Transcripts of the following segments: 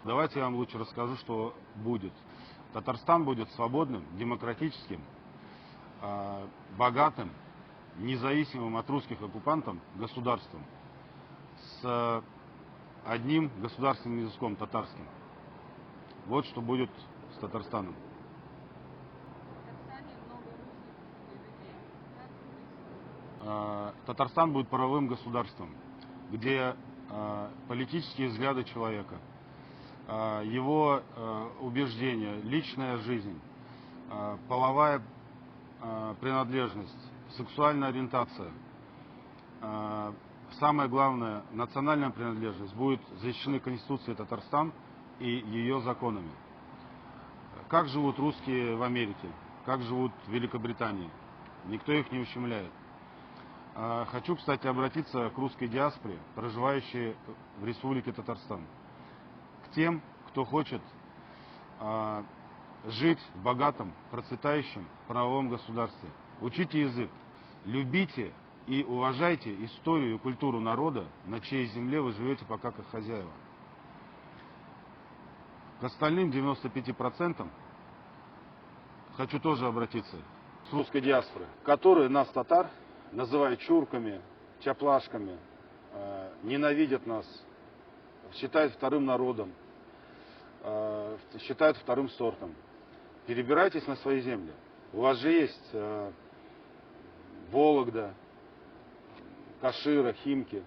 Давайте я вам лучше расскажу, что будет. Татарстан будет свободным, демократическим, богатым, независимым от русских оккупантов государством с одним государственным языком татарским. Вот что будет с Татарстаном. Татарстан будет правовым государством, где политические взгляды человека, его убеждения, личная жизнь, половая принадлежность, сексуальная ориентация, самое главное, национальная принадлежность будет защищены Конституцией Татарстана и ее законами. Как живут русские в Америке, как живут в Великобритании, никто их не ущемляет. Хочу, кстати, обратиться к русской диаспоре, проживающей в Республике Татарстан, к тем, кто хочет жить в богатом, процветающем правовом государстве. Учите язык, любите и уважайте историю и культуру народа, на чьей земле вы живете пока как хозяева. К остальным 95% хочу тоже обратиться с русской диаспоры, которые нас, татар, называют чурками, чаплашками, ненавидят нас, считают вторым народом, считают вторым сортом. Перебирайтесь на свои земли. У вас же есть Вологда, Кашира, Химки.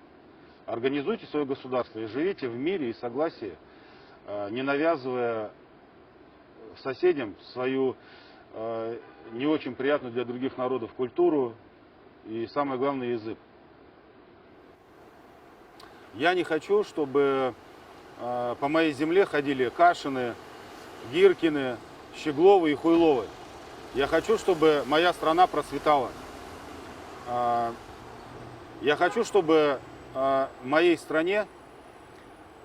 Организуйте свое государство и живите в мире и согласии, не навязывая соседям свою не очень приятную для других народов культуру и, самое главное, язык. Я не хочу, чтобы по моей земле ходили Кашины, Гиркины, Щегловы и Хуйловы. Я хочу, чтобы моя страна процветала. Я хочу, чтобы в моей стране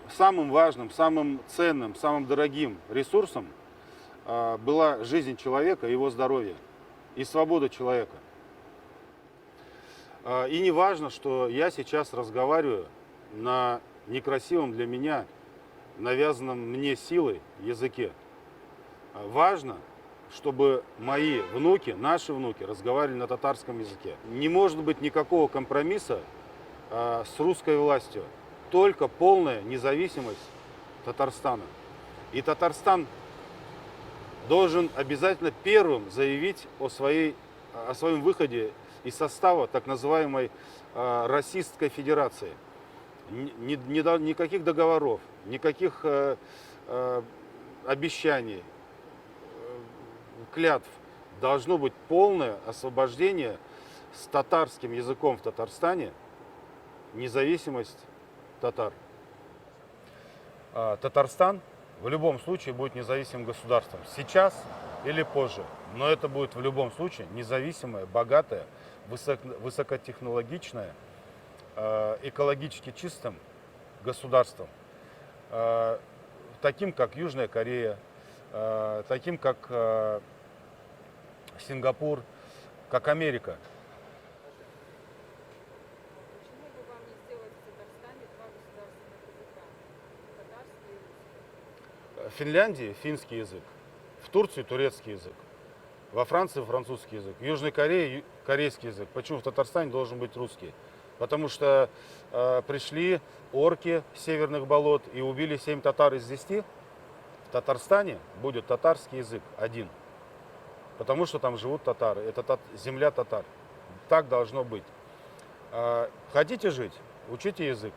самым важным, самым ценным, самым дорогим ресурсом была жизнь человека, его здоровье и свобода человека. И не важно, что я сейчас разговариваю на некрасивом для меня, навязанном мне силой языке. Важно, чтобы мои внуки, наши внуки разговаривали на татарском языке. Не может быть никакого компромисса с русской властью, только полная независимость Татарстана. И Татарстан должен обязательно первым заявить о своем выходе из состава так называемой Российской Федерации. Никаких договоров, никаких обещаний, клятв. Должно быть полное освобождение с татарским языком в Татарстане, независимость татар. Татарстан в любом случае будет независимым государством. Сейчас или позже. Но это будет в любом случае независимое, богатое, высокотехнологичное, экологически чистым государством. Таким, как Южная Корея, таким, как Сингапур, как Америка. Почему бы вам не сделать в Татарстане два государственных языка, татарский и русский? В Финляндии финский язык, в Турции турецкий язык, во Франции французский язык, в Южной Корее корейский язык. Почему в Татарстане должен быть русский? Потому что пришли орки с северных болот и убили 7 татар из 10. В Татарстане будет татарский язык один. Потому что там живут татары. Это земля татар. Так должно быть. Хотите жить? Учите язык.